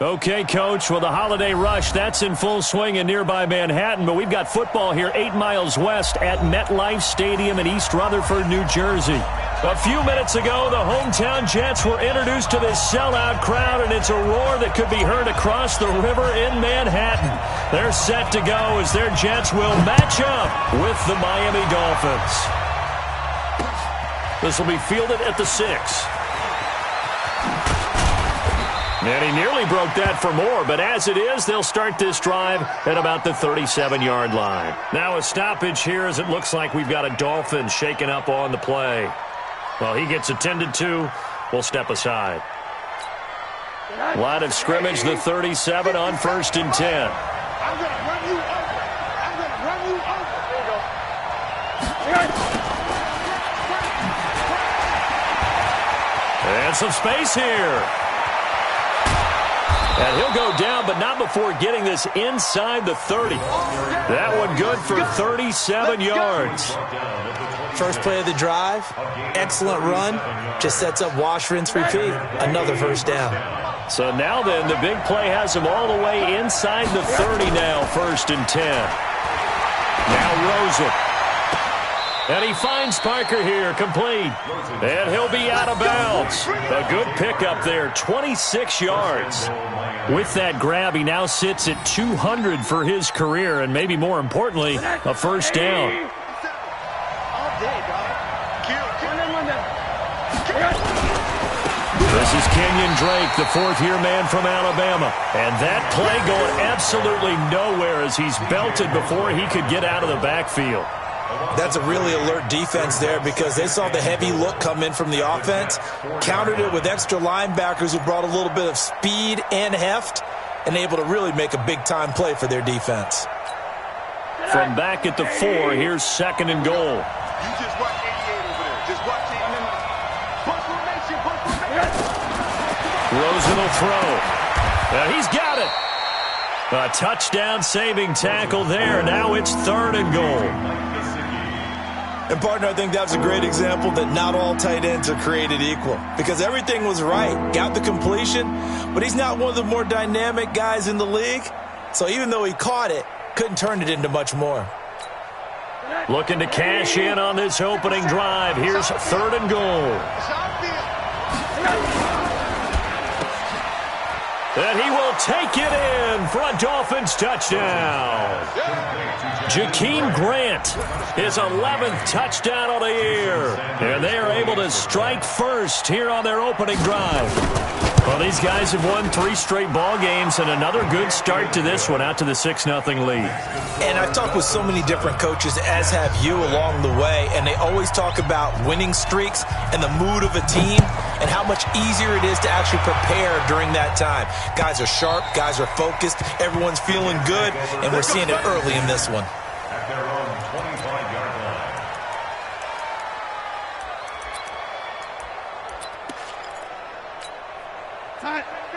Okay, Coach, well, the holiday rush, that's in full swing in nearby Manhattan, but we've got football here 8 miles west at MetLife Stadium in East Rutherford, New Jersey. A few minutes ago, the hometown Jets were introduced to this sellout crowd, and it's a roar that could be heard across the river in Manhattan. They're set to go as their Jets will match up with the Miami Dolphins. This will be fielded at the 6. And he nearly broke that for more, but as it is, they'll start this drive at about the 37-yard line. Now a stoppage here as it looks like we've got a Dolphin shaken up on the play. Well, he gets attended to. We'll step aside. Line of scrimmage, the 37 on 1st and 10. I'm going to run you over. I'm going to run you over. There you go. And some space here. And he'll go down, but not before getting this inside the 30. That one good for 37 yards. First play of the drive, excellent run, just sets up wash, rinse, repeat. Another first down. So now then, the big play has him all the way inside the 30 now, 1st and 10. Now Rosen. And he finds Parker here, complete. And he'll be out of bounds. A good pickup there, 26 yards. With that grab, he now sits at 200 for his career, and maybe more importantly, a first down. This is Kenyon Drake, the fourth-year man from Alabama. And that play going absolutely nowhere as he's belted before he could get out of the backfield. That's a really alert defense there because they saw the heavy look come in from the offense, countered it with extra linebackers who brought a little bit of speed and heft, and able to really make a big-time play for their defense. From back at the 4, here's 2nd and goal. You just watch 88 over there. Just watch it. Rosen will throw. Now he's got it. A touchdown-saving tackle there. Now it's 3rd and goal. And, partner, I think that's a great example that not all tight ends are created equal because everything was right. Got the completion, but he's not one of the more dynamic guys in the league. So even though he caught it, couldn't turn it into much more. Looking to cash in on this opening drive. Here's 3rd and goal. And he will take it in for a Dolphins touchdown. Jakeem Grant, his 11th touchdown of the year. And they are able to strike first here on their opening drive. Well, these guys have won 3 straight ball games and another good start to this one out to the 6-0 lead. And I've talked with so many different coaches, as have you along the way, and they always talk about winning streaks and the mood of a team and how much easier it is to actually prepare during that time. Guys are sharp, guys are focused, everyone's feeling good, and we're seeing it early in this one.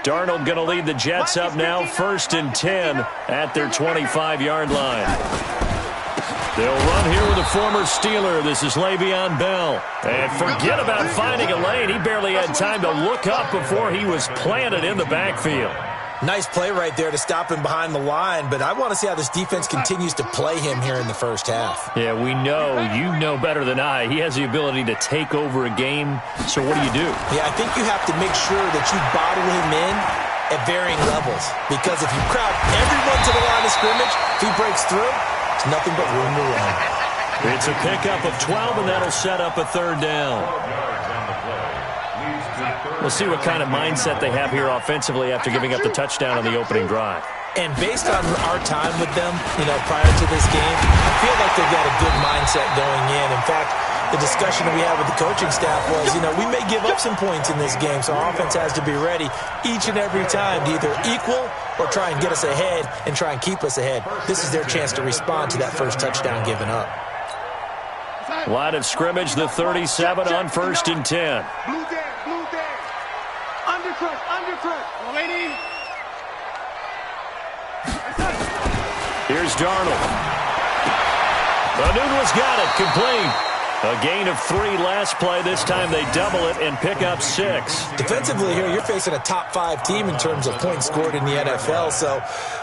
Darnold going to lead the Jets up now, 1st and 10 at their 25-yard line. They'll run here with a former Steeler. This is Le'Veon Bell. And forget about finding a lane. He barely had time to look up before he was planted in the backfield. Nice play right there to stop him behind the line, but I want to see how this defense continues to play him here in the first half. Yeah, we know. You know better than I. He has the ability to take over a game. So what do? Yeah, I think you have to make sure that you bottle him in at varying levels, because if you crowd everyone to the line of scrimmage, if he breaks through, it's nothing but room to run. It's a pickup of 12, and that'll set up a 3rd down. We'll see what kind of mindset they have here offensively after giving up the touchdown on the opening drive. And based on our time with them, prior to this game, I feel like they've got a good mindset going in. In fact, the discussion that we had with the coaching staff was, we may give up some points in this game, so our offense has to be ready each and every time to either equal or try and get us ahead and try and keep us ahead. This is their chance to respond to that first touchdown given up. Line of scrimmage, the 37 on 1st and 10. Blue there. Undercut. Lady. Here's Darnold. Nunez got it, complete. A gain of 3 last play. This time they double it and pick up 6. Defensively here, you're facing a top-5 team in terms of points scored in the NFL. So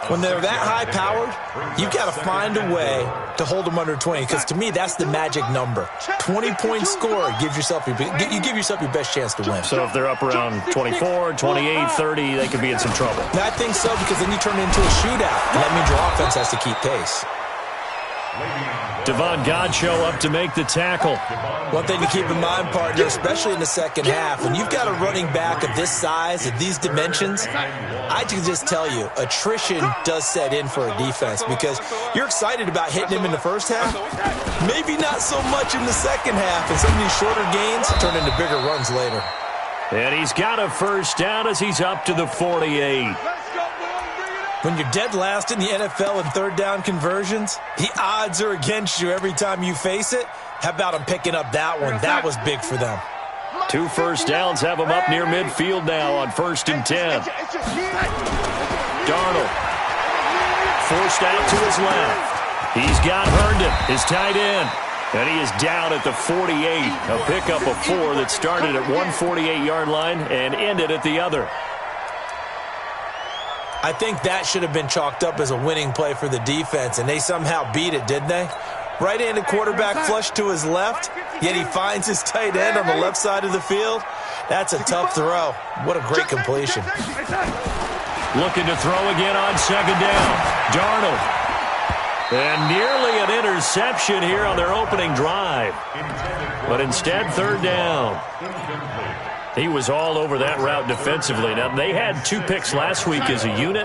when they're that high-powered, you've got to find a way to hold them under 20. Because to me, that's the magic number. 20 points scored gives yourself you give yourself your best chance to win. So if they're up around 24, 28, 30, they could be in some trouble. Now, I think so, because then you turn it into a shootout, and that means your offense has to keep pace. Devon Godchaux up to make the tackle. One thing to keep in mind, partner, especially in the second half, when you've got a running back of this size, of these dimensions, I can just tell you, attrition does set in for a defense, because you're excited about hitting him in the first half, maybe not so much in the second half, and some of these shorter gains turn into bigger runs later. And he's got a first down as he's up to the 48. When you're dead last in the NFL in third down conversions, the odds are against you every time you face it. How about them picking up that one? That was big for them. 2 first downs have him up near midfield now on 1st and 10. Darnold forced out to his left. He's got Herndon, his tight end. And he is down at the 48. A pickup of 4 that started at one 48-yard line and ended at the other. I think that should have been chalked up as a winning play for the defense, and they somehow beat it, didn't they? Right-handed quarterback flush to his left, yet he finds his tight end on the left side of the field. That's a tough throw. What a great completion. Looking to throw again on 2nd down. Darnold. And nearly an interception here on their opening drive. But instead, 3rd down. He was all over that route defensively. Now, they had 2 picks last week as a unit.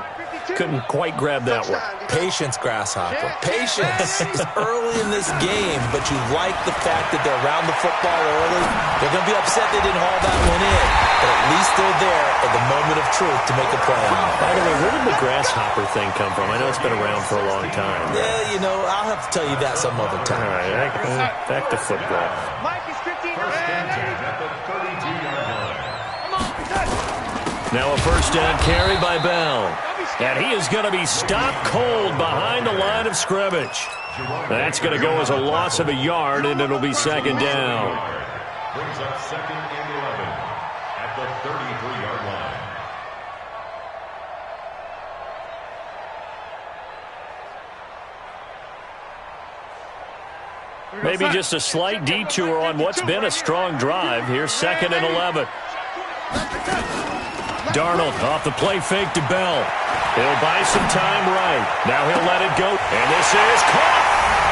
Couldn't quite grab that one. Patience, Grasshopper. Patience is early in this game, but you like the fact that they're around the football early. They're going to be upset they didn't haul that one in, but at least they're there at the moment of truth to make a play on it. By the way, where did the Grasshopper thing come from? I know it's been around for a long time. Yeah, you know, I'll have to tell you that some other time. All right, back to football. Mike is 15. Now a first down carry by Bell. And he is going to be stopped cold behind the line of scrimmage. That's going to go as a loss of a yard, and it'll be 2nd down. Brings up 2nd and 11 at the 33-yard line. Maybe just a slight detour on what's been a strong drive. Here's 2nd and 11. Darnold off the play fake to Bell. He'll buy some time right. Now he'll let it go. And this is caught.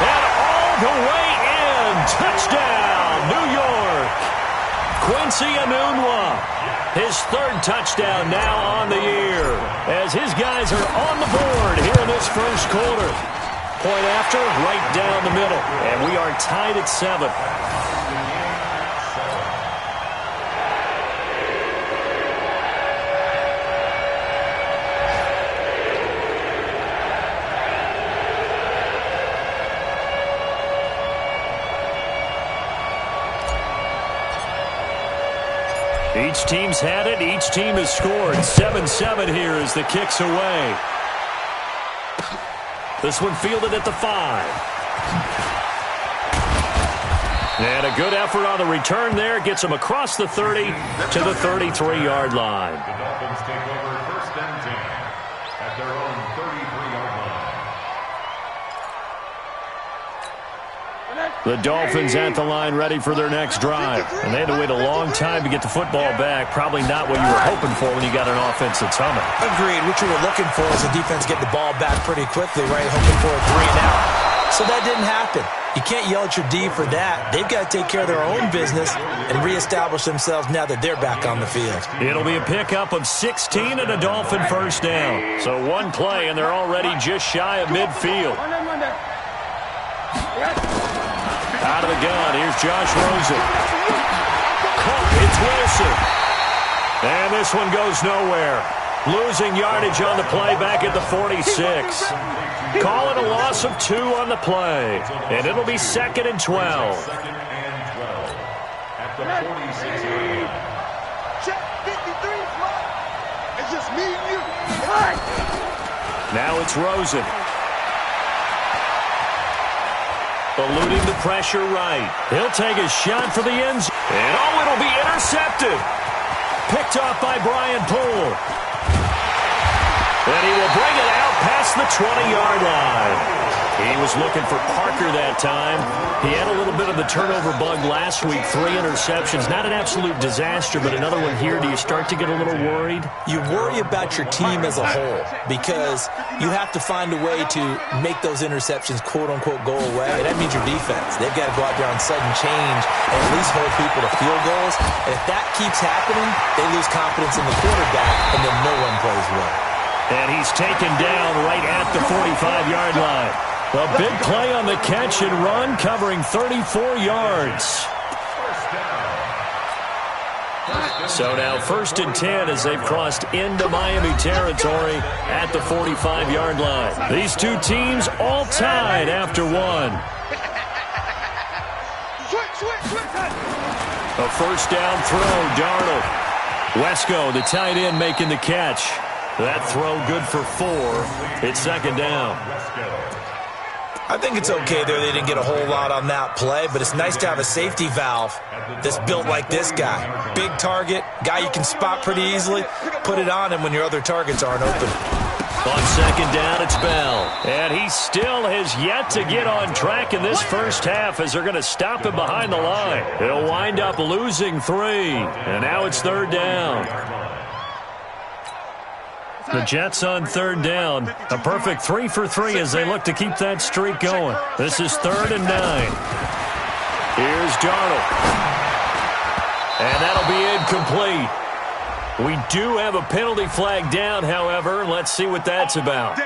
And all the way in. Touchdown, New York. Quincy Enunwa. His 3rd touchdown now on the year. As his guys are on the board here in this first quarter. Point after, right down the middle. And we are tied at 7. Each team's had it. Each team has scored. 7-7 here as the kick's away. This one fielded at the 5. And a good effort on the return there. Gets him across the 30 to the 33-yard line. The Dolphins take over 1st and 10 at their own 33-yard line. The Dolphins at the line ready for their next drive. And they had to wait a long time to get the football back. Probably not what you were hoping for when you got an offense that's humming. Agreed. What you were looking for is the defense get the ball back pretty quickly, right? Hoping for a 3-and-out. So that didn't happen. You can't yell at your D for that. They've got to take care of their own business and reestablish themselves now that they're back on the field. It'll be a pickup of 16 and a Dolphin first down. So one play, and they're already just shy of midfield. Out of the gun, here's Josh Rosen. Caught, it's Wilson. And this one goes nowhere. Losing yardage on the play back at the 46. Call it a loss of 2 on the play. And it'll be 2nd and 12. 2nd and 12 at the 46-yard line. Check 53. It's just me and you. Now it's Rosen. eluding the pressure right. He'll take a shot for the end zone. And, oh, it'll be intercepted. Picked off by Brian Poole. And he will bring it out past the 20-yard line. He was looking for Parker that time. He had a little bit of the turnover bug last week, 3 interceptions. Not an absolute disaster, but another one here. Do you start to get a little worried? You worry about your team as a whole because you have to find a way to make those interceptions, quote-unquote, go away. And that means your defense. They've got to go out there on sudden change and at least hold people to field goals. And if that keeps happening, they lose confidence in the quarterback, and then no one plays well. And he's taken down right at the 45-yard line. A big play on the catch and run, covering 34 yards. So now 1st and 10 as they've crossed into Miami territory at the 45-yard line. These two teams all tied after one. A first down throw, Darnold. Wesco, the tight end, making the catch. That throw good for 4. It's 2nd down. I think it's okay there they didn't get a whole lot on that play, but it's nice to have a safety valve that's built like this guy. Big target, guy you can spot pretty easily. Put it on him when your other targets aren't open. On 2nd down, it's Bell. And he still has yet to get on track in this first half as they're going to stop him behind the line. He'll wind up losing 3. And now it's 3rd down. The Jets on 3rd down. A perfect 3 for 3 as they look to keep that streak going. This is 3rd and 9. Here's Darnold. And that'll be incomplete. We do have a penalty flag down, however. Let's see what that's about.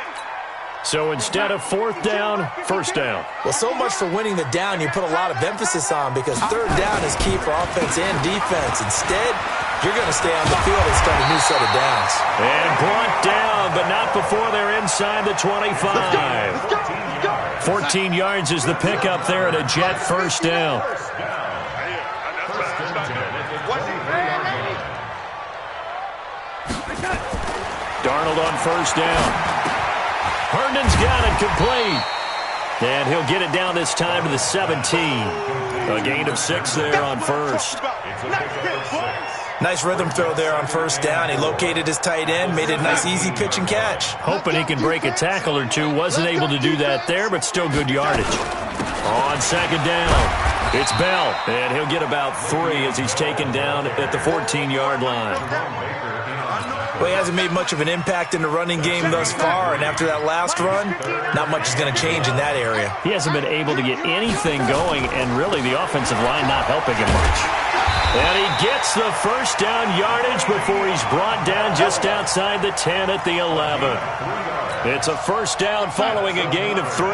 So instead of 4th down, 1st down. Well, so much for winning the down you put a lot of emphasis on because 3rd down is key for offense and defense. Instead, you're going to stay on the field and start a new set of downs. And brought down, but not before they're inside the 25. 14 yards is the pickup there at a Jet 1st down. Darnold on 1st down. Herndon's got it complete. And he'll get it down this time to the 17. A gain of 6 there on 1st. Nice rhythm throw there on 1st down. He located his tight end, made it a nice easy pitch and catch. Hoping he can break a tackle or two. Wasn't able to do that there, but still good yardage. On 2nd down, it's Bell. And he'll get about 3 as he's taken down at the 14-yard line. Well, he hasn't made much of an impact in the running game thus far, and after that last run, not much is going to change in that area. He hasn't been able to get anything going, and really the offensive line not helping him much. And he gets the 1st down yardage before he's brought down just outside the 10 at the 11. It's a 1st down following a gain of 3.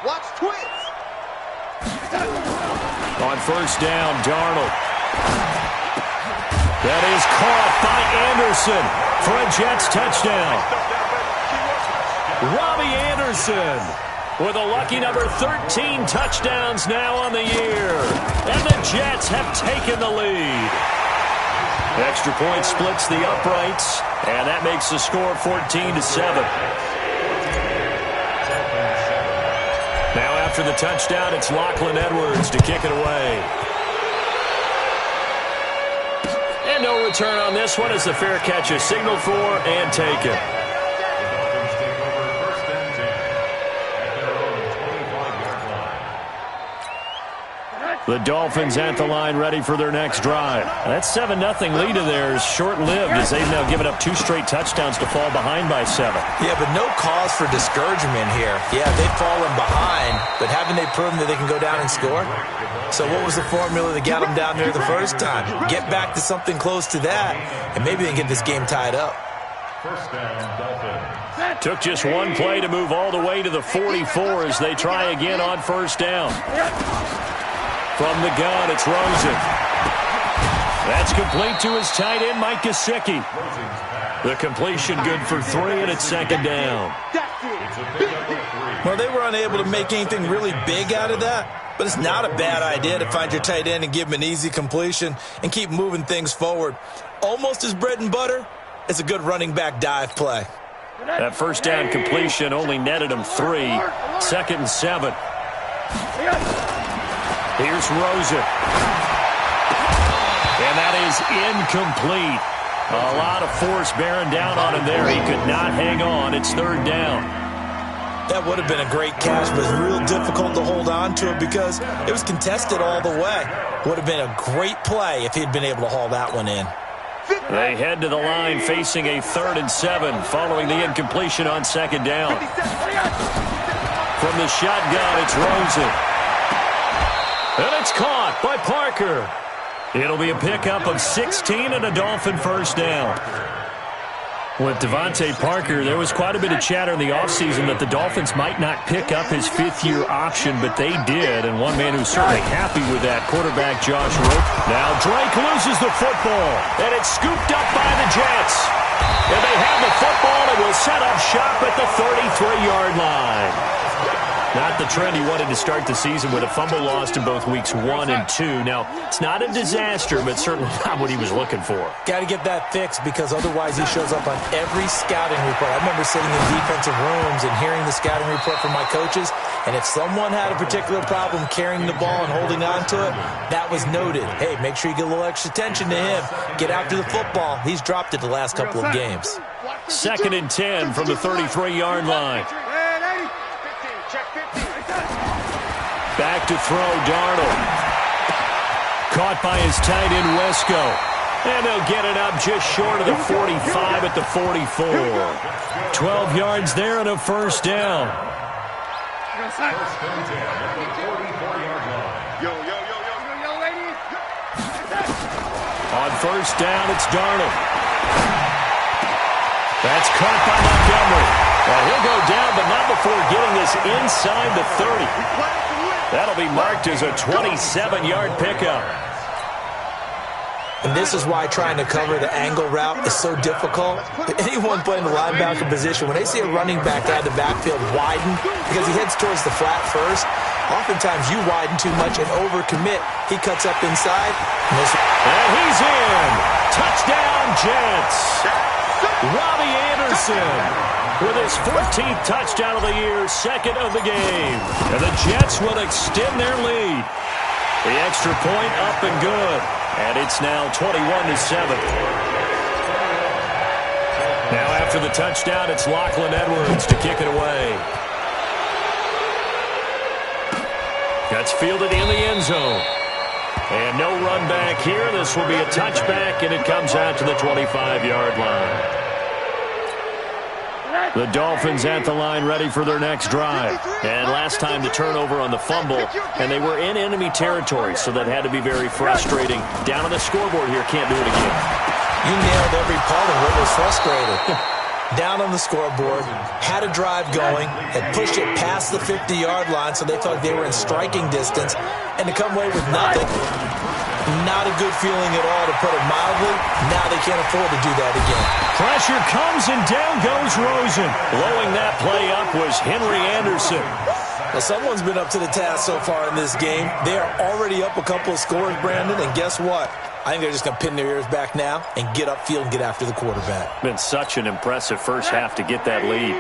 Watch twins. On 1st down, Darnold. That is caught by Anderson for a Jets touchdown. Robbie Anderson with a lucky number 13 touchdowns now on the year. And the Jets have taken the lead. Extra point splits the uprights, and that makes the score 14-7. Now after the touchdown, it's Lachlan Edwards to kick it away. And no return on this one as the fair catch is signaled for and taken. The Dolphins at the line ready for their next drive. That 7-0 lead of theirs short-lived as they've now given up 2 straight touchdowns to fall behind by 7. Yeah, but no cause for discouragement here. Yeah, they've fallen behind, but haven't they proven that they can go down and score? So what was the formula that got them down there the first time? Get back to something close to that, and maybe they can get this game tied up. First down, Dolphins. Took just one play to move all the way to the 44 as they try again on 1st down. From the gun, it's Rosen. That's complete to his tight end, Mike Gesicki. The completion good for 3, and it's 2nd down. Well, they were unable to make anything really big out of that, but it's not a bad idea to find your tight end and give him an easy completion and keep moving things forward. Almost as bread and butter as a good running back dive play. That first down completion only netted him 3. 2nd and 7. Here's Rosen. And that is incomplete. A lot of force bearing down on him there. He could not hang on. It's 3rd down. That would have been a great catch, but it's real difficult to hold on to it because it was contested all the way. Would have been a great play if he'd been able to haul that one in. They head to the line facing a 3rd and 7 following the incompletion on 2nd down. From the shotgun, it's Rosen. And it's caught by Parker. It'll be a pickup of 16 and a Dolphin first down. With Devontae Parker, there was quite a bit of chatter in the offseason that the Dolphins might not pick up his 5th-year option, but they did, and one man who's certainly happy with that, quarterback Josh Rope. Now Drake loses the football, and it's scooped up by the Jets. And they have the football and will set up shop at the 33-yard line. Not the trend he wanted to start the season with a fumble lost in both weeks 1 and 2. Now, it's not a disaster, but certainly not what he was looking for. Got to get that fixed because otherwise he shows up on every scouting report. I remember sitting in defensive rooms and hearing the scouting report from my coaches, and if someone had a particular problem carrying the ball and holding on to it, that was noted. Hey, make sure you get a little extra attention to him. Get after the football. He's dropped it the last couple of games. 2nd and 10 from the 33-yard line. Back to throw, Darnold. Caught by his tight end, Wesco. And they'll get it up just short of the 45 at the 44. 12 yards there and a first down. On first down, it's Darnold. That's caught by Montgomery. Well, he'll go down, but not before getting this inside the 30. That'll be marked as a 27-yard pickup. And this is why trying to cover the angle route is so difficult. Anyone playing the linebacker position, when they see a running back out of the backfield widen, because he heads towards the flat first, oftentimes you widen too much and overcommit. He cuts up inside. And he's in. Touchdown, Jets. Robbie Anderson with his 14th touchdown of the year, 2nd of the game. And the Jets will extend their lead. The extra point up and good. And it's now 21-7. Now after the touchdown, it's Lachlan Edwards to kick it away. That's fielded in the end zone. And no run back here. This will be a touchback, and it comes out to the 25-yard line. The Dolphins at the line ready for their next drive. And last time the turnover on the fumble, and they were in enemy territory, so that had to be very frustrating. Down on the scoreboard here, can't do it again. You nailed every part of what was frustrating. Down on the scoreboard, had a drive going, had pushed it past the 50-yard line, so they thought they were in striking distance, and to come away with nothing, not a good feeling at all, to put it mildly. Now they can't afford to do that again. Pressure comes, and down goes Rosen. Blowing that play up was Henry Anderson. Well, someone's been up to the task so far in this game. They are already up a couple of scores, Brandon, and guess what? I think they're just going to pin their ears back now and get upfield and get after the quarterback. Been such an impressive first half to get that lead.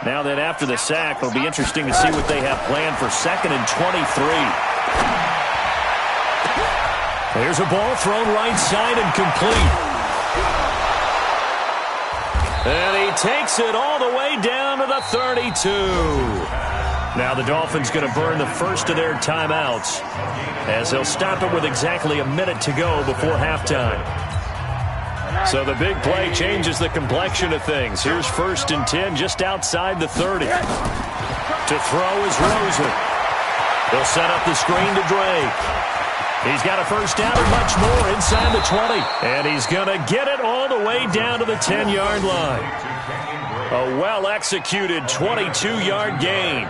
Now that after the sack, it'll be interesting to see what they have planned for 2nd and 23. There's a ball thrown right side and complete. And he takes it all the way down to the 32. Now the Dolphins going to burn the first of their timeouts, as they'll stop it with exactly a minute to go before halftime. So the big play changes the complexion of things. Here's 1st and 10 just outside the 30. To throw is Rosen. He'll set up the screen to Drake. He's got a first down and much more inside the 20. And he's going to get it all the way down to the 10-yard line. A well-executed 22-yard gain.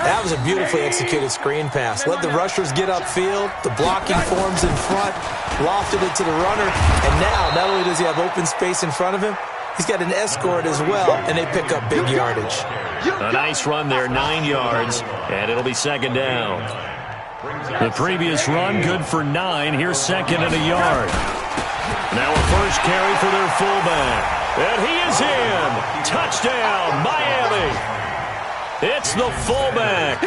That was a beautifully executed screen pass. Let the rushers get upfield. The blocking forms in front. Lofted it to the runner. And now, not only does he have open space in front of him, he's got an escort as well, and they pick up big yardage. A nice run there, 9 yards, and it'll be 2nd down. The previous run, good for 9. Here's 2nd and a yard. Now a first carry for their fullback. And he is in. Touchdown, Miami. It's the fullback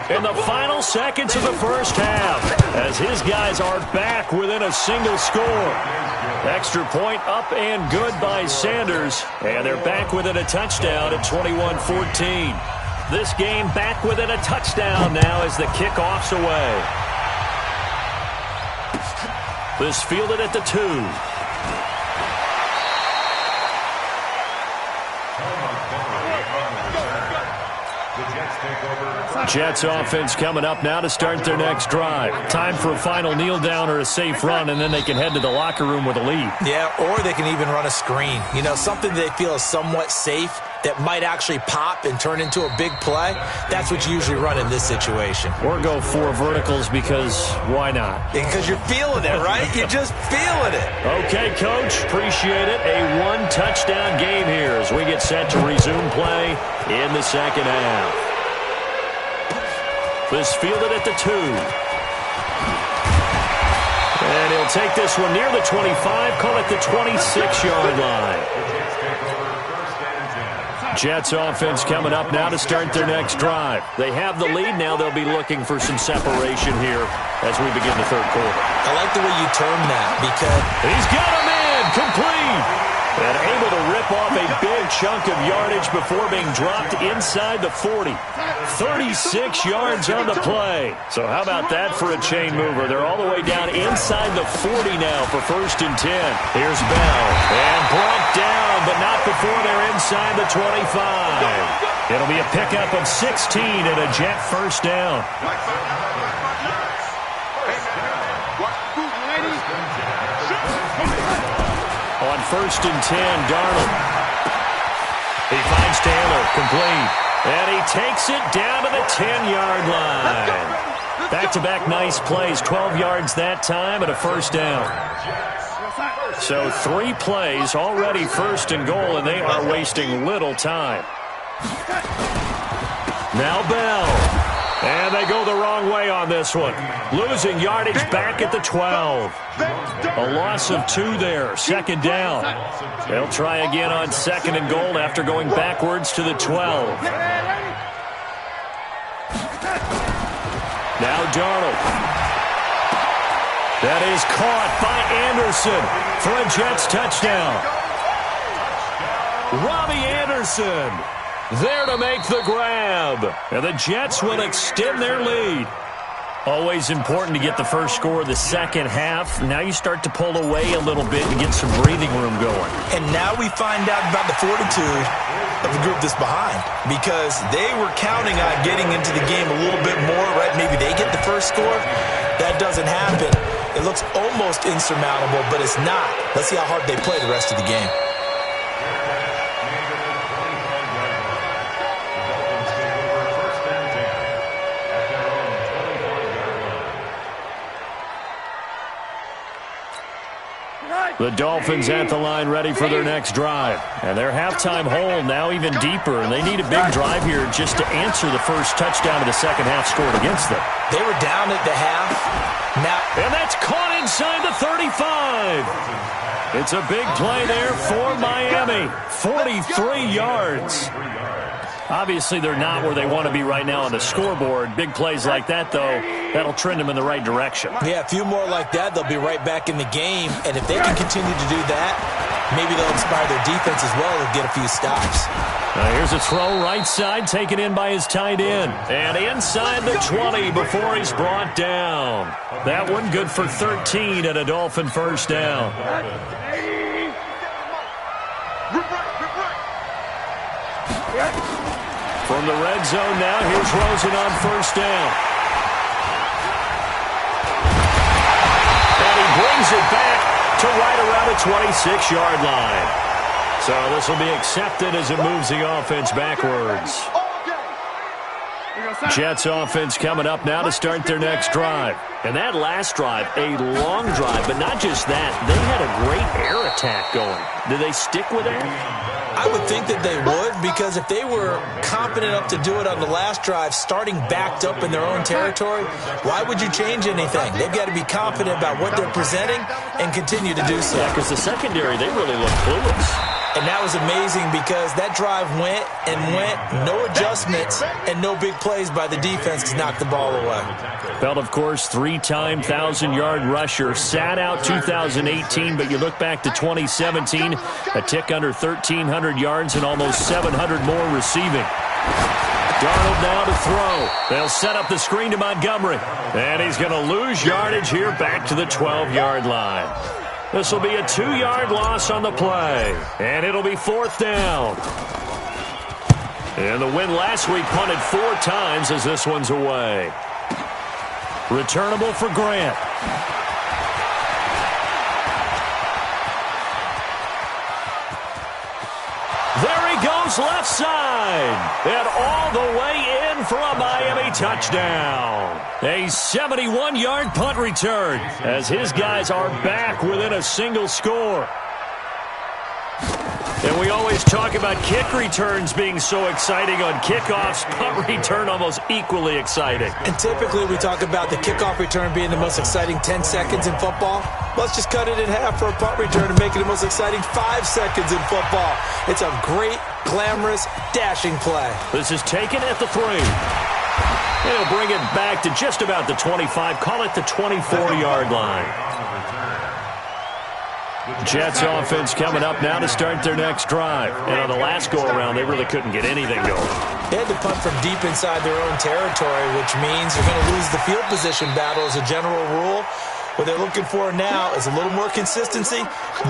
in the final seconds of the first half as his guys are back within a single score. Extra point up and good by Sanders, and they're back within a touchdown at 21-14. This game back within a touchdown now as the kickoff's away. This fielded at the 2. Jets offense coming up now to start their next drive. Time for a final kneel down or a safe run, and then they can head to the locker room with a lead. Yeah, or they can even run a screen. You know, something they feel is somewhat safe that might actually pop and turn into a big play. That's what you usually run in this situation. Or go 4 verticals because why not? Because you're feeling it, right? You're just feeling it. Okay, Coach. Appreciate it. A 1-touchdown game here as we get set to resume play in the second half. This fielded at the 2. And he'll take this one near the 25, call it the 26-yard line. Jets offense coming up now to start their next drive. They have the lead now. They'll be looking for some separation here as we begin the third quarter. I like the way you term that because he's got him in, complete. And able to rip off a big chunk of yardage before being dropped inside the 40. 36 yards on the play. So how about that for a chain mover? They're all the way down inside the 40 now for 1st and 10. Here's Bell. And brought down, but not before they're inside the 25. It'll be a pickup of 16 and a Jet first down. On 1st and 10, Darnold. He finds Taylor, complete. And he takes it down to the 10-yard line. Back-to-back nice plays, 12 yards that time and a first down. So 3 plays, already 1st and goal, and they are wasting little time. Now Bell. And they go the wrong way on this one. Losing yardage back at the 12. A loss of 2 there. 2nd down. They'll try again on 2nd and goal after going backwards to the 12. Now Darnold. That is caught by Anderson for a Jets touchdown. Robbie Anderson there to make the grab. And the Jets will extend their lead. Always important to get the first score of the second half. Now you start to pull away a little bit and get some breathing room going. And now we find out about the fortitude of the group that's behind. Because they were counting on getting into the game a little bit more, right? Maybe they get the first score. That doesn't happen. It looks almost insurmountable, but it's not. Let's see how hard they play the rest of the game. The Dolphins at the line ready for their next drive. And their halftime hole now even deeper. And they need a big drive here just to answer the first touchdown of the second half scored against them. They were down at the half. And that's caught inside the 35. It's a big play there for Miami. 43 yards. Obviously, they're not where they want to be right now on the scoreboard. Big plays like that, though, that'll trend them in the right direction. Yeah, a few more like that, they'll be right back in the game. And if they can continue to do that, maybe they'll inspire their defense as well and get a few stops. Here's a throw right side, taken in by his tight end. And inside the 20 before he's brought down. That one good for 13 and a Dolphin first down. From the red zone now, here's Rosen on first down. And he brings it back to right around the 26-yard line. So this will be accepted as it moves the offense backwards. Jets offense coming up now to start their next drive. And that last drive, a long drive, but not just that. They had a great air attack going. Do they stick with that? I would think that they would, because if they were confident enough to do it on the last drive, starting backed up in their own territory, why would you change anything? They've got to be confident about what they're presenting and continue to do so. Yeah, because the secondary, they really look clueless. And that was amazing because that drive went and went, no adjustments, and no big plays by the defense to knock the ball away. Belt, of course, three-time 1,000-yard rusher, sat out 2018, but you look back to 2017, a tick under 1,300 yards and almost 700 more receiving. Darnold now to throw. They'll set up the screen to Montgomery. And he's going to lose yardage here back to the 12-yard line. This will be a 2-yard loss on the play. And it'll be 4th down. And the win last week punted 4 times as this one's away. Returnable for Grant. There he goes left side. And all the way in for a Miami touchdown. A 71-yard punt return as his guys are back within a single score. And we always talk about kick returns being so exciting on kickoffs. Punt return almost equally exciting. And typically we talk about the kickoff return being the most exciting 10 seconds in football. Let's just cut it in half for a punt return and make it the most exciting 5 seconds in football. It's a great, glamorous, dashing play. This is taken at the 3. He'll bring it back to just about the 25. Call it the 24-yard line. Jets offense coming up now to start their next drive. And on the last go-around, they really couldn't get anything going. They had to punt from deep inside their own territory, which means you're going to lose the field position battle as a general rule. What they're looking for now is a little more consistency,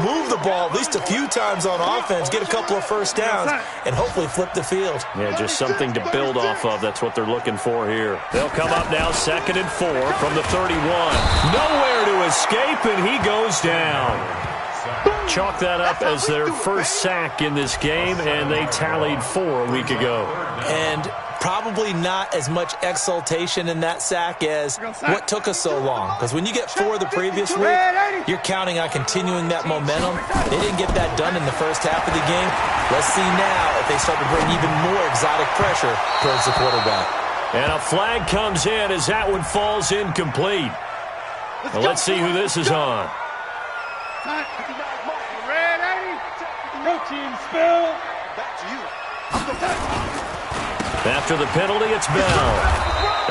move the ball at least a few times on offense, get a couple of first downs, and hopefully flip the field. Yeah, just something to build off of. That's what they're looking for here. They'll come up now 2nd and 4 from the 31. Nowhere to escape, and he goes down. Chalk that up as their first sack in this game, and they tallied 4 a week ago. And probably not as much exultation in that sack as what took us so long. Because when you get 4 the previous week, you're counting on continuing that momentum. They didn't get that done in the first half of the game. Let's see now if they start to bring even more exotic pressure towards the quarterback. And a flag comes in as that one falls incomplete. Well, let's see who this is on. After the penalty, it's Bell.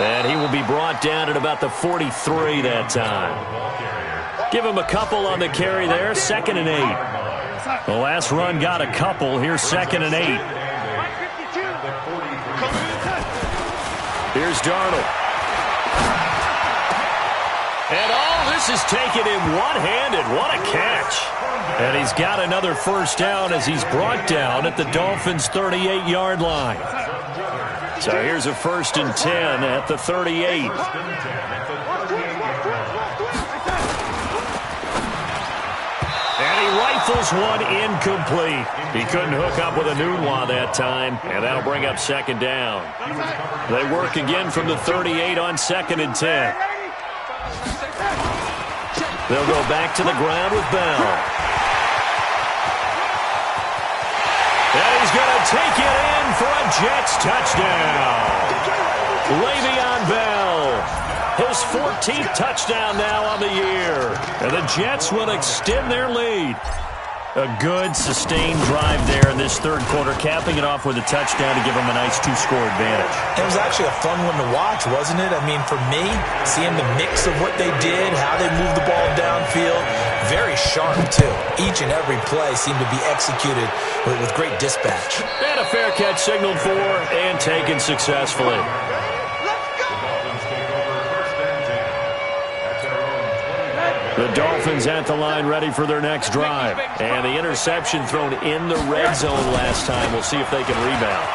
And he will be brought down at about the 43 that time. Give him a couple on the carry there, 2nd and 8. The last run got a couple. Here's 2nd and 8. Here's Darnold. And all this is taken in one-handed. What a catch. And he's got another first down as he's brought down at the Dolphins' 38-yard line. So here's a 1st and 10 at the 38. And he rifles one incomplete. He couldn't hook up with a Nunwa that time, and that'll bring up 2nd down. They work again from the 38 on 2nd and 10. They'll go back to the ground with Bell. And he's going to take it in for a Jets touchdown. Le'Veon Bell, his 14th touchdown now on the year. And the Jets will extend their lead. A good, sustained drive there in this 3rd quarter, capping it off with a touchdown to give them a nice 2-score advantage. It was actually a fun one to watch, wasn't it? I mean, for me, seeing the mix of what they did, how they moved the ball downfield, very sharp, too. Each and every play seemed to be executed with great dispatch. And a fair catch signaled for and taken successfully. The Dolphins at the line ready for their next drive. And the interception thrown in the red zone last time. We'll see if they can rebound.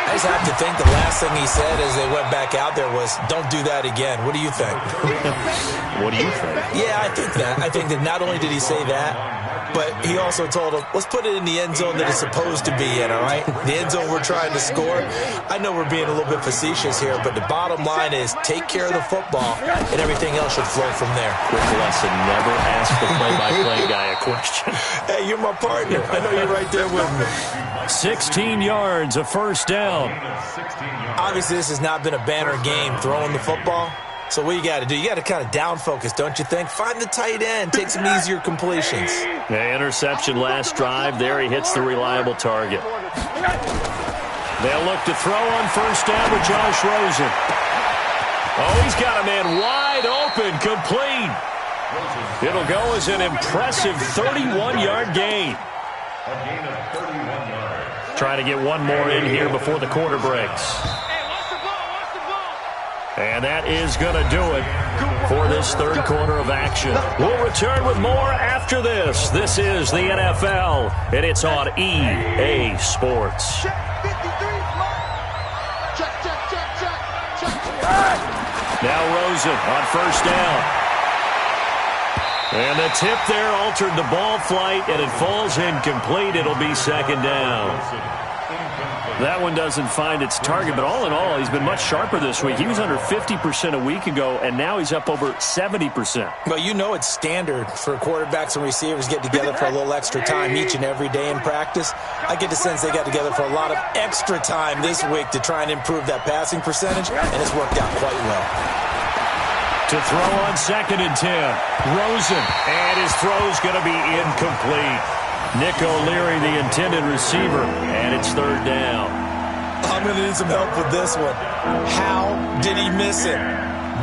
I just have to think the last thing he said as they went back out there was, don't do that again. What do you think? What do you think? Yeah, I think that. I think that not only did he say that, but he also told him, let's put it in the end zone that it's supposed to be in, all right? The end zone we're trying to score. I know we're being a little bit facetious here, but the bottom line is take care of the football, and everything else should flow from there. Quick lesson, never ask the play-by-play guy a question. Hey, you're my partner. I know you're right there with me. 16 yards, a first down. Obviously, this has not been a banner game throwing the football, So what you got to do, you got to kind of down focus, don't you think? Find the tight end, take some easier completions. The interception last drive. There he hits the reliable target. They'll look to throw on first down with Josh Rosen. Oh, he's got a man wide open, complete. It'll go as an impressive 31-yard gain. A gain of 31 yards. Trying to get one more in here before the quarter breaks. And that is going to do it for this third quarter of action. We'll return with more after this. This is the NFL, and it's on EA Sports. Now Rosen on first down. And the tip there altered the ball flight, and it falls incomplete. It'll be second down. That one doesn't find its target, but all in all, he's been much sharper this week. He was under 50% a week ago, and now he's up over 70%. Well, you know it's standard for quarterbacks and receivers get together for a little extra time each and every day in practice. I get the sense they got together for a lot of extra time this week to try and improve that passing percentage, and it's worked out quite well. To throw on second and 10, Rosen, and his throw's going to be incomplete. Nick O'Leary, the intended receiver, and it's third down. I'm going to need some help with this one. How did he miss it?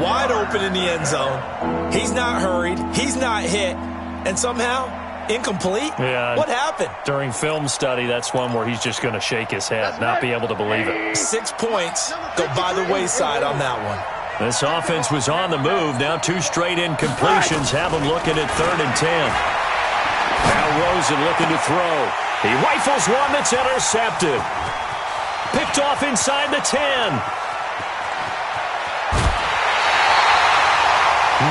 Wide open in the end zone. He's not hurried. He's not hit. And somehow, incomplete? Yeah. What happened? During film study, that's one where he's just going to shake his head, not be able to believe it. 6 points go by the wayside on that one. This offense was on the move. Now 2 straight incompletions have him looking at third and 10. Now Rosen looking to throw. He rifles one that's intercepted. Picked off inside the 10.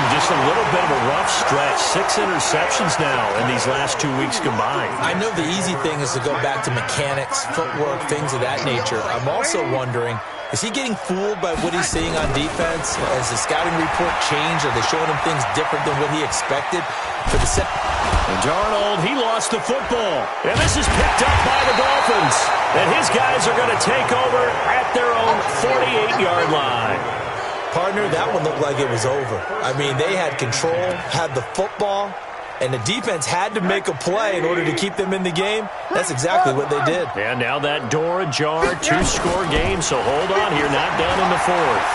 Just a little bit of a rough stretch. 6 interceptions now in these last 2 weeks combined. I know the easy thing is to go back to mechanics, footwork, things of that nature. I'm also wondering, is he getting fooled by what he's seeing on defense? Has the scouting report changed? Are they showing him things different than what he expected? For the set? And Darnold, he lost the football. And this is picked up by the Dolphins. And his guys are going to take over at their own 48-yard line. Partner, that one looked like it was over. I mean, they had control, had the football, and the defense had to make a play in order to keep them in the game. That's exactly what they did. And now that door ajar, 2-score game, so hold on here, not done in the fourth.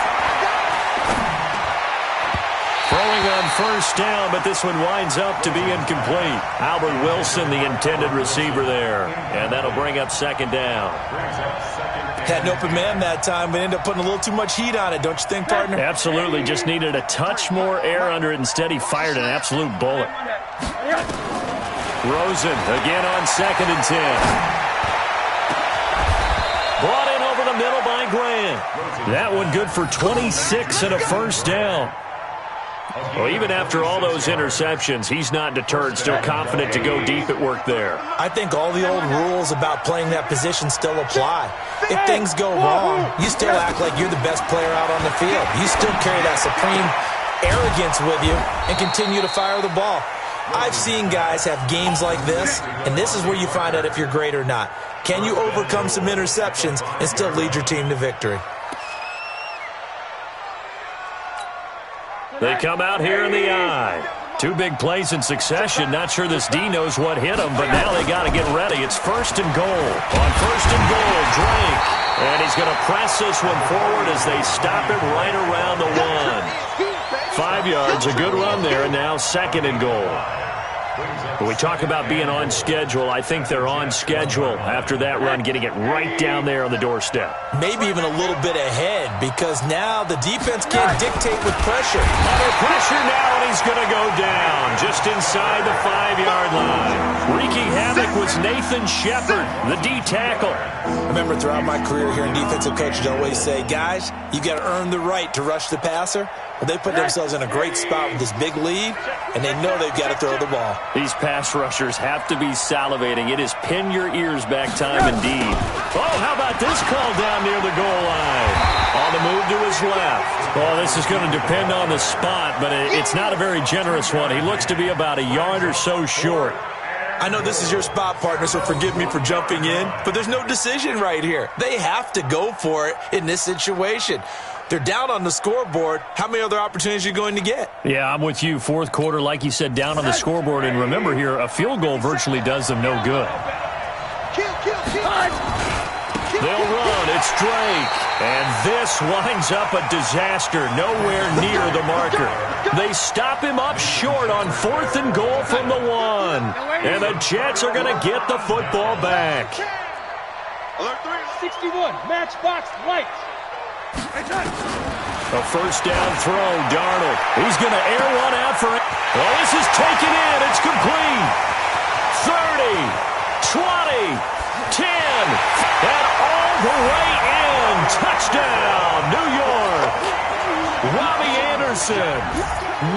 Throwing on first down, but this one winds up to be incomplete. Albert Wilson, the intended receiver there. And that'll bring up second down. Had an open man that time, but ended up putting a little too much heat on it, don't you think, partner? Absolutely. Just needed a touch more air under it. Instead, he fired an absolute bullet. Rosen again on second and 10. Brought in over the middle by Grant. That one good for 26 and a first down. Well, even after all those interceptions, he's not deterred, still confident to go deep at work there. I think all the old rules about playing that position still apply. If things go wrong, you still act like you're the best player out on the field. You still carry that supreme arrogance with you and continue to fire the ball. I've seen guys have games like this, and this is where you find out if you're great or not. Can you overcome some interceptions and still lead your team to victory? They come out here in the eye. 2 big plays in succession. Not sure this D knows what hit him, but now they got to get ready. It's first and goal. On first and goal, Drake. And he's going to press this one forward as they stop it right around the 1. 5 yards, a good run there, and now second and goal. When we talk about being on schedule, I think they're on schedule after that run, getting it right down there on the doorstep. Maybe even a little bit ahead, because now the defense can't dictate with pressure. Under pressure now, and he's going to go down just inside the 5-yard line. Wreaking havoc was Nathan Shepard, the D tackle. I remember throughout my career here in defensive coaches always say, guys, you got to earn the right to rush the passer. Well, they put themselves in a great spot with this big lead, and they know they've got to throw the ball. These pass rushers have to be salivating. It is pin your ears back time indeed. Oh, how about this call down near the goal line? On the move to his left. Well, this is going to depend on the spot, but it's not a very generous one. He looks to be about a yard or so short. I know this is your spot, partner, so forgive me for jumping in, but there's no decision right here. They have to go for it in this situation. They're down on the scoreboard. How many other opportunities are you going to get? Yeah, I'm with you. Fourth quarter, like you said, down on the scoreboard. And remember here, a field goal virtually does them no good. They'll run. It's Drake. And this winds up a disaster. Nowhere near the marker. They stop him up short on 4th and goal from the 1. And the Jets are going to get the football back. Alert 361, matchbox lights. A first down throw, Darnold. He's going to air one out for it. Well, this is taken in. It's complete. 30, 20, 10, and all the way in. Touchdown, New York. Robbie Anderson,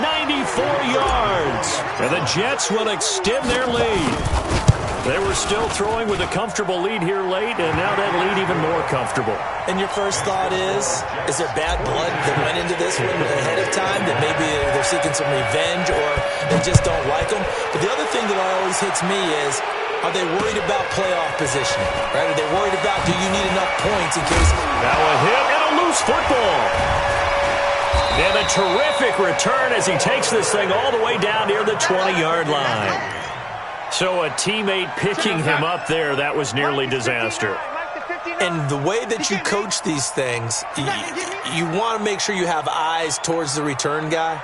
94 yards. And the Jets will extend their lead. They were still throwing with a comfortable lead here late, and now that lead even more comfortable. And your first thought is there bad blood that went into this one ahead of time, that maybe they're seeking some revenge or they just don't like them? But the other thing that always hits me is, are they worried about playoff positioning? Right? Are they worried about, do you need enough points in case... Now a hit and a loose football. And a terrific return as he takes this thing all the way down near the 20-yard line. So a teammate picking him up there, that was nearly disaster. And the way that you coach these things, you want to make sure you have eyes towards the return guy,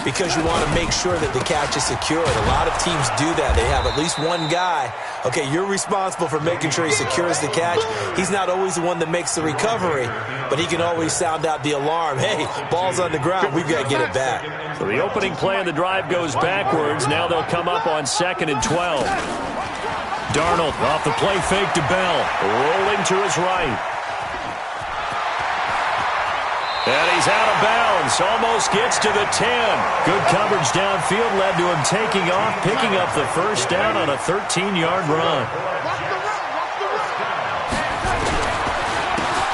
because you want to make sure that the catch is secured. A lot of teams do that. They have at least one guy. Okay, you're responsible for making sure he secures the catch. He's not always the one that makes the recovery, but he can always sound out the alarm. Hey, ball's on the ground. We've got to get it back. So the opening play of the drive goes backwards. Now they'll come up on 2nd and 12. Darnold off the play fake to Bell. Rolling to his right. And he's out of bounds. Almost gets to the 10. Good coverage downfield led to him taking off, picking up the first down on a 13-yard run.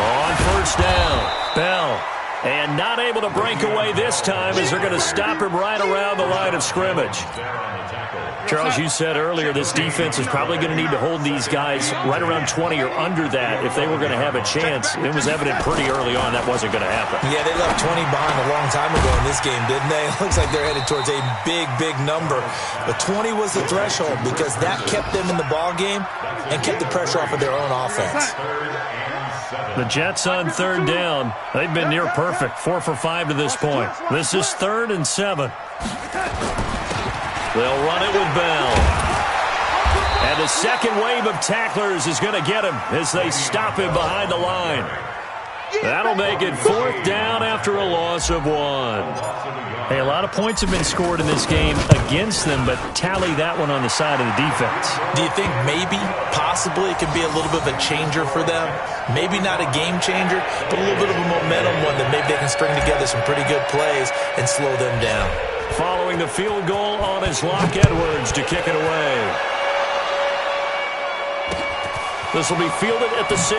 On first down, Bell. And not able to break away this time as they're going to stop him right around the line of scrimmage. Charles, you said earlier this defense is probably going to need to hold these guys right around 20 or under that if they were going to have a chance. It was evident pretty early on that wasn't going to happen. Yeah, they left 20 behind a long time ago in this game, didn't they? It looks like they're headed towards a big, big number. But 20 was the threshold because that kept them in the ball game and kept the pressure off of their own offense. The Jets on 3rd down. They've been near perfect, 4 for 5 to this point. This is 3rd and 7. They'll run it with Bell. And the second wave of tacklers is going to get him as they stop him behind the line. That'll make it 4th down after a loss of 1. Hey, a lot of points have been scored in this game against them, but tally that one on the side of the defense. Do you think maybe, possibly, it could be a little bit of a changer for them? Maybe not a game changer, but a little bit of a momentum one that maybe they can string together some pretty good plays and slow them down. Following the field goal on his Locke Edwards to kick it away. This will be fielded at the 6.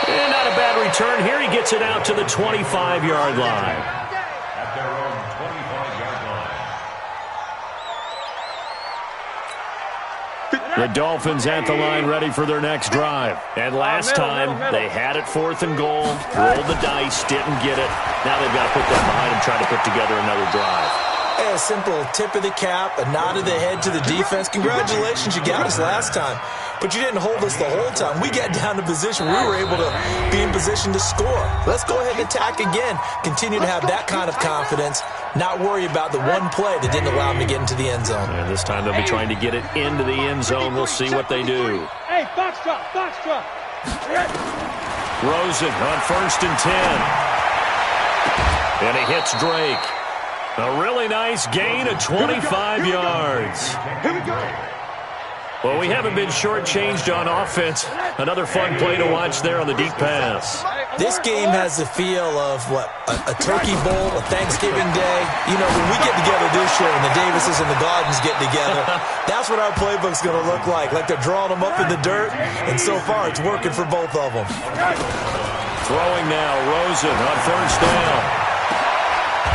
And not a bad return here. He gets it out to the 25-yard line. At their own 25-yard line. The Dolphins at the line ready for their next drive. And last time, they had it 4th and goal, rolled the dice, didn't get it. Now they've got to put that behind them, try to put together another drive. Hey, a simple tip of the cap, a nod of the head to the defense. Congratulations, you got us last time. But you didn't hold us the whole time. We got down to position. We were able to be in position to score. Let's go ahead and attack again. Continue to have that kind of confidence. Not worry about the one play that didn't allow them to get into the end zone. And this time they'll be trying to get it into the end zone. We'll see what they do. Hey, box drop, box drop. Rosen on 1st and 10. And he hits Drake. A really nice gain of 25 yards. Here we go. Well, we haven't been shortchanged on offense. Another fun play to watch there on the deep pass. This game has the feel of, a turkey bowl, a Thanksgiving day. You know, when we get together this year and the Davises and the Gardens get together, that's what our playbook's going to look like they're drawing them up in the dirt, and so far it's working for both of them. Throwing now, Rosen on 1st down.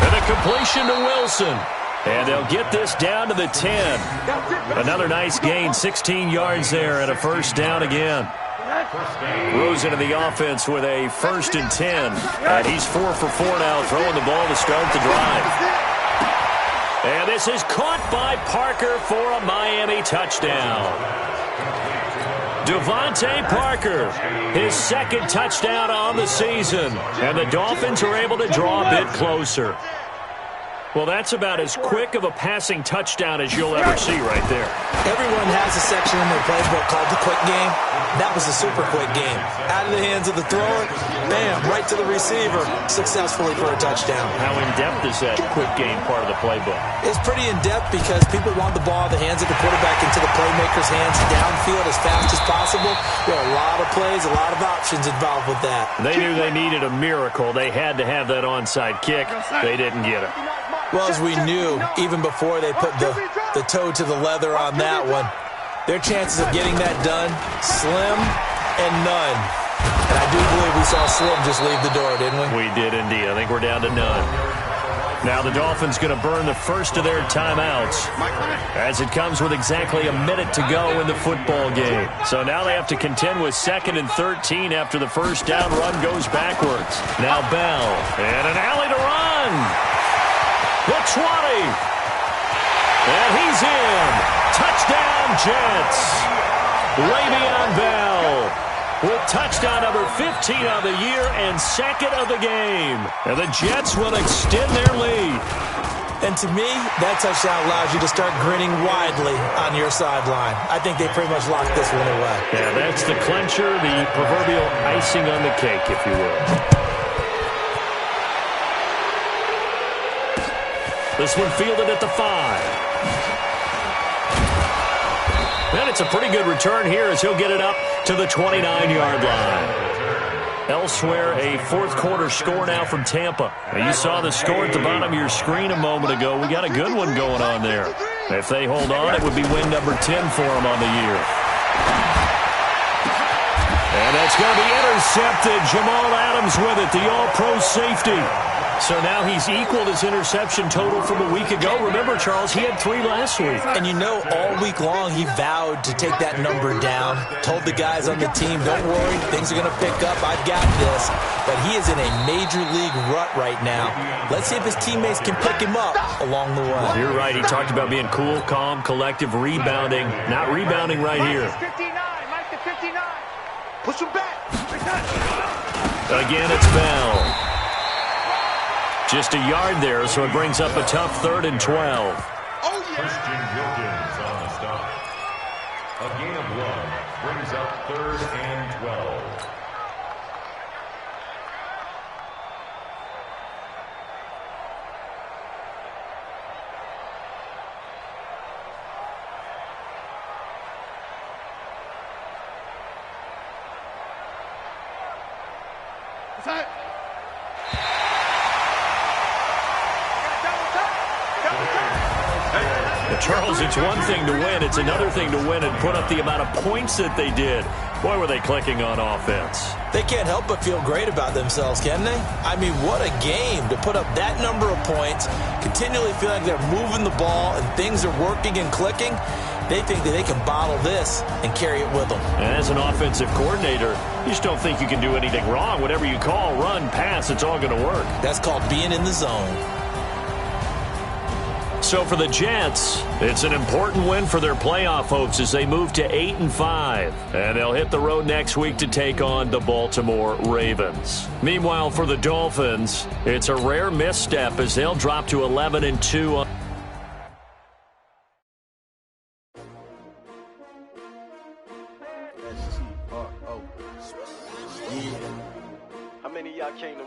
And a completion to Wilson. And they'll get this down to the 10. Another nice gain, 16 yards there, and a first down again. Throws into the offense with a 1st and 10. And he's 4 for 4 now, throwing the ball to start the drive. And this is caught by Parker for a Miami touchdown. Devontae Parker, his 2nd touchdown on the season. And the Dolphins are able to draw a bit closer. Well, that's about as quick of a passing touchdown as you'll ever see right there. Everyone has a section in their playbook called the quick game. That was a super quick game. Out of the hands of the thrower, bam, right to the receiver, successfully for a touchdown. How in-depth is that quick game part of the playbook? It's pretty in-depth because people want the ball in the hands of the quarterback into the playmaker's hands downfield as fast as possible. There are a lot of plays, a lot of options involved with that. They knew they needed a miracle. They had to have that onside kick. They didn't get it. Well, as we knew, even before they put the toe to the leather on that one, their chances of getting that done, slim and none. And I do believe we saw Slim just leave the door, didn't we? We did indeed. I think we're down to none. Now the Dolphins going to burn the first of their timeouts as it comes with exactly a minute to go in the football game. So now they have to contend with 2nd and 13 after the first down run goes backwards. Now Bell and an alley to run. The 20. And he's in. Touchdown, Jets. Le'Veon Bell with touchdown number 15 of the year and 2nd of the game. And the Jets will extend their lead. And to me, that touchdown allows you to start grinning widely on your sideline. I think they pretty much locked this one away. Yeah, that's the clincher, the proverbial icing on the cake, if you will. This one fielded at the 5. And it's a pretty good return here as he'll get it up to the 29-yard line. Elsewhere, a 4th quarter score now from Tampa. Now, you saw the score at the bottom of your screen a moment ago. We got a good one going on there. If they hold on, it would be win number 10 for them on the year. And that's going to be intercepted. Jamal Adams with it, the all-pro safety. So now he's equaled his interception total from a week ago. Remember, Charles, he had 3 last week. And you know, all week long he vowed to take that number down. Told the guys on the team, don't worry, things are going to pick up. I've got this. But he is in a major league rut right now. Let's see if his teammates can pick him up along the way. You're right. He talked about being cool, calm, collective, rebounding. Not rebounding right here. Mike the 59. Push him back. Again, it's Bell. Just a yard there, so it brings up a tough 3rd and 12. Oh, yeah. Christian Wilkins on the stop. A gain of 1 brings up 3rd and 12. Charles, it's one thing to win. It's another thing to win and put up the amount of points that they did. Boy, were they clicking on offense. They can't help but feel great about themselves, can they? I mean, what a game to put up that number of points, continually feel like they're moving the ball and things are working and clicking. They think that they can bottle this and carry it with them. And as an offensive coordinator, you just don't think you can do anything wrong. Whatever you call, run, pass, it's all going to work. That's called being in the zone. So for the Jets, it's an important win for their playoff hopes as they move to 8-5. And they'll hit the road next week to take on the Baltimore Ravens. Meanwhile, for the Dolphins, it's a rare misstep as they'll drop to 11-2. How many of y'all came to